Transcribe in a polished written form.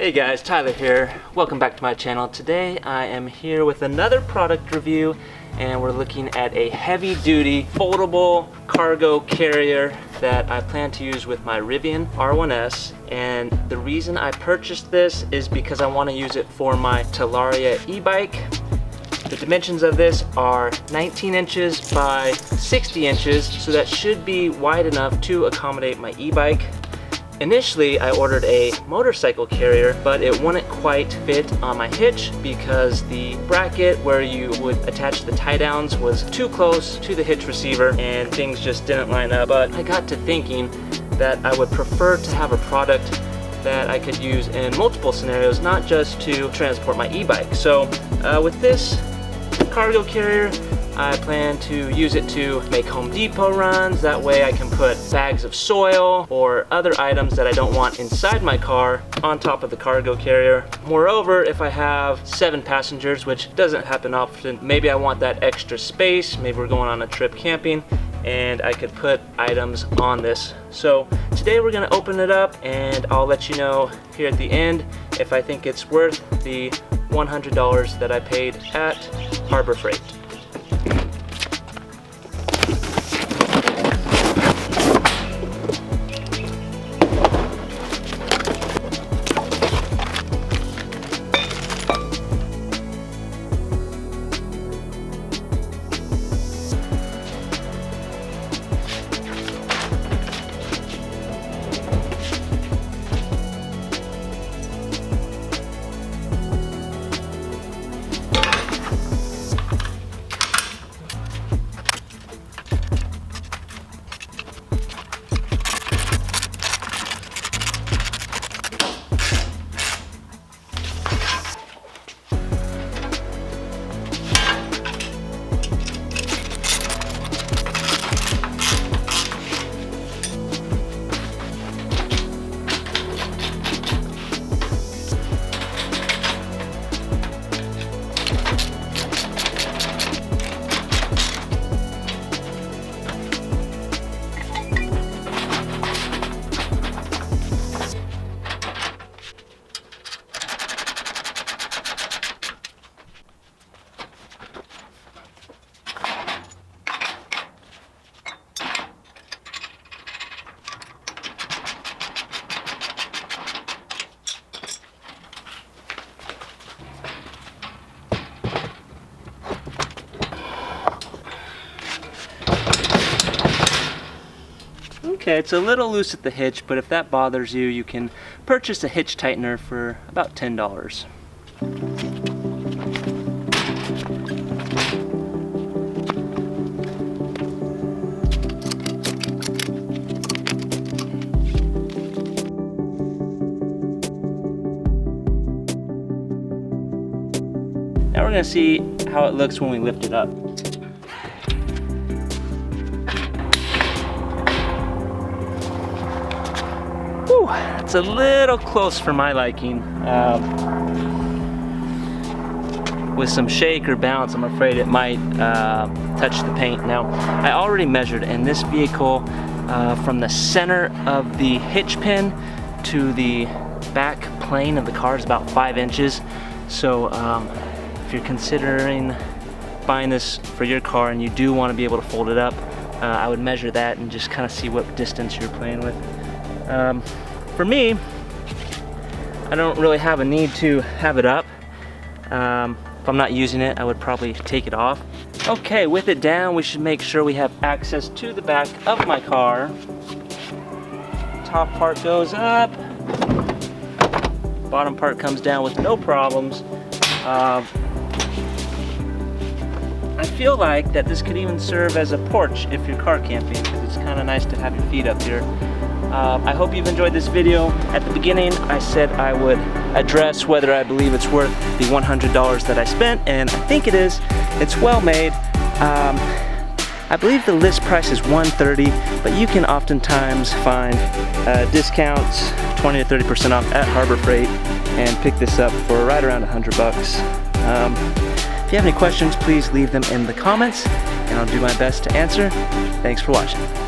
Hey guys, Tyler here. Welcome back to my channel. Today I am here with another product review and we're looking at a heavy-duty foldable cargo carrier that I plan to use with my Rivian R1S. And the reason I purchased this is because I want to use it for my Talaria E-Bike. The dimensions of this are 19 inches by 60 inches, so that should be wide enough to accommodate my e-bike. Initially, I ordered a motorcycle carrier, but it wouldn't quite fit on my hitch because the bracket where you would attach the tie downs was too close to the hitch receiver and things just didn't line up. But I got to thinking that I would prefer to have a product that I could use in multiple scenarios, not just to transport my e-bike. So with this cargo carrier, I plan to use it to make Home Depot runs. That way I can put bags of soil or other items that I don't want inside my car on top of the cargo carrier. Moreover, if I have 7 passengers, which doesn't happen often, maybe I want that extra space. Maybe we're going on a trip camping and I could put items on this. So today we're gonna open it up and I'll let you know here at the end if I think it's worth the $100 that I paid at Harbor Freight. Okay, it's a little loose at the hitch, but if that bothers you, you can purchase a hitch tightener for about $10. Now we're going to see how it looks when we lift it up. It's a little close for my liking. With some shake or bounce, I'm afraid it might touch the paint. Now, I already measured, and this vehicle, from the center of the hitch pin to the back plane of the car is about 5 inches. So if you're considering buying this for your car and you do want to be able to fold it up, I would measure that and just kind of see what distance you're playing with. For me, I don't really have a need to have it up. If I'm not using it, I would probably take it off. Okay, with it down, we should make sure we have access to the back of my car. Top part goes up. Bottom part comes down with no problems. I feel like that this could even serve as a porch if you're car camping, because it's kind of nice to have your feet up here. I hope you've enjoyed this video. At the beginning, I said I would address whether I believe it's worth the $100 that I spent, and I think it is. It's well made. I believe the list price is $130, but you can oftentimes find discounts, 20 to 30% off at Harbor Freight, and pick this up for right around $100 bucks. If you have any questions, please leave them in the comments, and I'll do my best to answer. Thanks for watching.